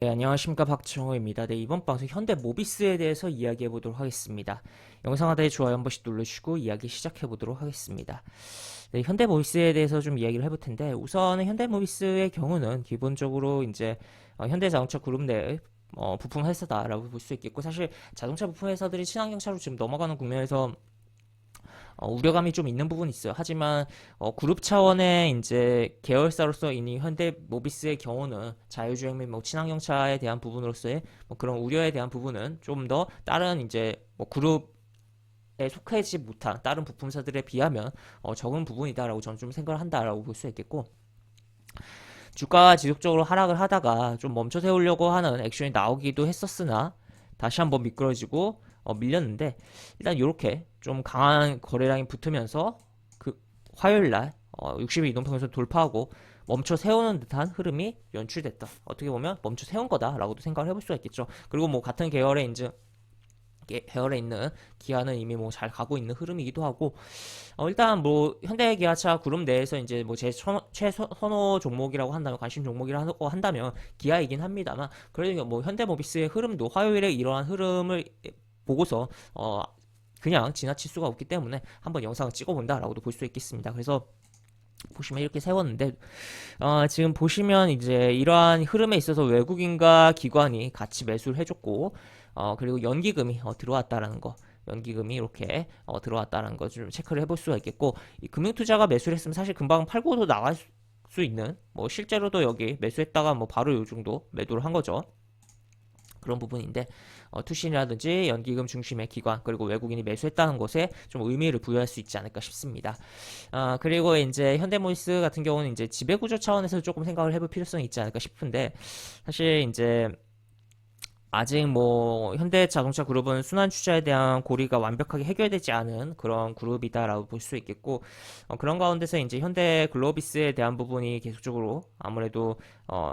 네, 안녕하십니까 박정호입니다. 네, 이번 방송 현대모비스에 대해서 이야기해 보도록 하겠습니다. 영상 하단에 좋아요 한 번씩 눌러주시고 이야기 시작해 보도록 하겠습니다. 네, 현대모비스에 대해서 좀 이야기를 해볼 텐데 우선은 현대모비스의 경우는 기본적으로 이제 현대자동차 그룹 내 부품 회사다라고 볼 수 있겠고, 사실 자동차 부품 회사들이 친환경차로 지금 넘어가는 국면에서 우려감이 좀 있는 부분이 있어요. 하지만 그룹 차원의 이제 계열사로서 이미 현대모비스의 경우는 자율주행 및 뭐 친환경차에 대한 부분으로서의 뭐 그런 우려에 대한 부분은 좀 더 다른 이제 뭐 그룹에 속하지 못한 다른 부품사들에 비하면 적은 부분이다라고 저는 좀 생각을 한다라고 볼 수 있겠고, 주가가 지속적으로 하락을 하다가 좀 멈춰 세우려고 하는 액션이 나오기도 했었으나 다시 한번 미끄러지고 밀렸는데, 일단 이렇게 좀 강한 거래량이 붙으면서 그 화요일날 60일 이동평균선 돌파하고 멈춰 세우는 듯한 흐름이 연출됐다. 어떻게 보면 멈춰 세운 거다라고도 생각을 해볼 수가 있겠죠. 그리고 뭐 같은 계열에 있는 기아는 이미 뭐 잘 가고 있는 흐름이기도 하고, 일단 뭐 현대기아차 그룹 내에서 이제 뭐 제 최선호 종목이라고 한다면, 관심 종목이라고 한다면 기아이긴 합니다만, 그래도 뭐 현대모비스의 흐름도 화요일에 이러한 흐름을 보고서 그냥 지나칠 수가 없기 때문에 한번 영상을 찍어본다라고도 볼 수 있겠습니다. 그래서 보시면 이렇게 세웠는데, 지금 보시면 이제 이러한 흐름에 있어서 외국인과 기관이 같이 매수를 해줬고, 그리고 연기금이 들어왔다라는 거, 연기금이 이렇게 들어왔다는 거 좀 체크를 해볼 수가 있겠고, 이 금융투자가 매수를 했으면 사실 금방 팔고도 나갈 수 있는, 뭐 실제로도 여기 매수했다가 뭐 바로 요 정도 매도를 한 거죠. 그런 부분인데, 투신이라든지 연기금 중심의 기관 그리고 외국인이 매수했다는 것에 좀 의미를 부여할 수 있지 않을까 싶습니다. 그리고 이제 현대모비스 같은 경우는 이제 지배구조 차원에서 조금 생각을 해볼 필요성이 있지 않을까 싶은데, 사실 이제 아직 뭐 현대자동차 그룹은 순환 투자에 대한 고리가 완벽하게 해결되지 않은 그런 그룹이다라고 볼 수 있겠고, 그런 가운데서 이제 현대글로비스에 대한 부분이 계속적으로 아무래도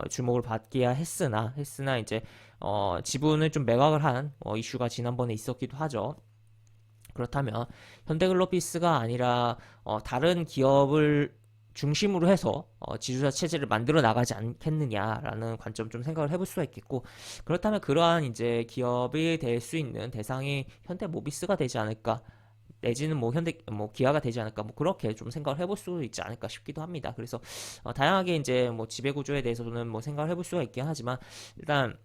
주목을 받기야 했으나 이제 지분을 좀 매각을 한 이슈가 지난번에 있었기도 하죠. 그렇다면 현대글로비스가 아니라 다른 기업을 중심으로 해서 지주사 체제를 만들어 나가지 않겠느냐라는 관점 좀 생각을 해볼 수가 있겠고, 그렇다면 그러한 이제 기업이 될 수 있는 대상이 현대모비스가 되지 않을까, 내지는 뭐 기아가 되지 않을까, 뭐 그렇게 좀 생각을 해볼 수 있지 않을까 싶기도 합니다. 그래서 다양하게 이제 뭐 지배 구조에 대해서는 뭐 생각을 해볼 수가 있긴 하지만, 일단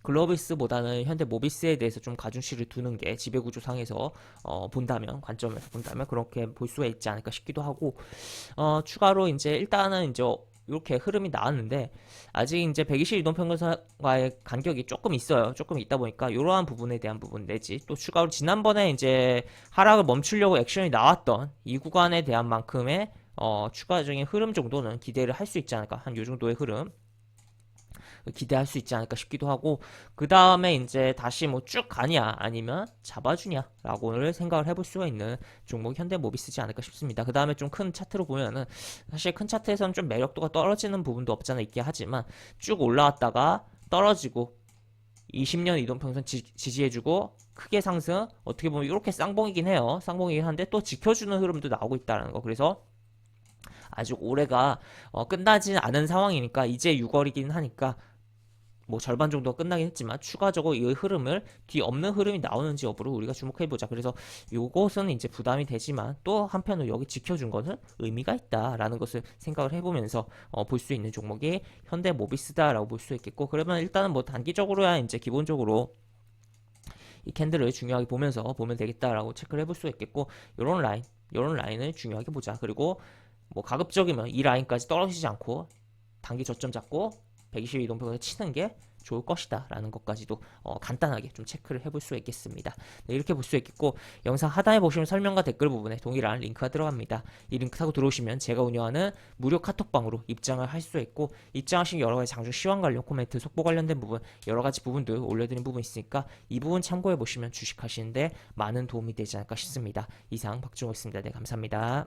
글로비스보다는 현대모비스에 대해서 좀 가중치를 두는 게 지배구조상에서 본다면, 관점에서 본다면 그렇게 볼 수가 있지 않을까 싶기도 하고, 추가로 이제 일단은 이제 이렇게 흐름이 나왔는데 아직 이제 120 이동평균선과의 간격이 조금 있어요. 조금 있다 보니까 이러한 부분에 대한 부분 내지, 또 추가로 지난번에 이제 하락을 멈추려고 액션이 나왔던 이 구간에 대한 만큼의 추가적인 흐름 정도는 기대를 할 수 있지 않을까, 한 요 정도의 흐름 기대할 수 있지 않을까 싶기도 하고, 그 다음에 이제 다시 뭐 쭉 가냐 아니면 잡아주냐라고를 생각을 해볼 수가 있는 종목 현대모비스지 않을까 싶습니다. 그 다음에 좀 큰 차트로 보면은, 사실 큰 차트에서는 좀 매력도가 떨어지는 부분도 없지 않아 있긴 하지만, 쭉 올라왔다가 떨어지고 20년 이동평선 지지해주고 크게 상승, 어떻게 보면 이렇게 쌍봉이긴 해요. 쌍봉이긴 한데 또 지켜주는 흐름도 나오고 있다는 거. 그래서 아직 올해가 끝나진 않은 상황이니까, 이제 6월이긴 하니까 뭐 절반 정도가 끝나긴 했지만 추가적으로 이 흐름을 뒤엎는 흐름이 나오는지 여부를 우리가 주목해보자. 그래서 요것은 이제 부담이 되지만 또 한편으로 여기 지켜준 것은 의미가 있다라는 것을 생각을 해보면서 볼 수 있는 종목이 현대모비스다라고 볼 수 있겠고, 그러면 일단은 뭐 단기적으로야 이제 기본적으로 이 캔들을 중요하게 보면서 보면 되겠다라고 체크를 해볼 수 있겠고, 요런 라인을 중요하게 보자. 그리고 뭐 가급적이면 이 라인까지 떨어지지 않고 단기 저점 잡고 120 이동평균을 치는 게 좋을 것이다 라는 것까지도 간단하게 좀 체크를 해볼 수 있겠습니다. 네, 이렇게 볼 수 있겠고, 영상 하단에 보시면 설명과 댓글 부분에 동일한 링크가 들어갑니다. 이 링크 타고 들어오시면 제가 운영하는 무료 카톡방으로 입장을 할 수 있고, 입장하신 여러가지 장중 시황 관련 코멘트, 속보 관련된 부분, 여러가지 부분들 올려드린 부분 있으니까 이 부분 참고해 보시면 주식하시는데 많은 도움이 되지 않을까 싶습니다. 이상 박종호였습니다. 네, 감사합니다.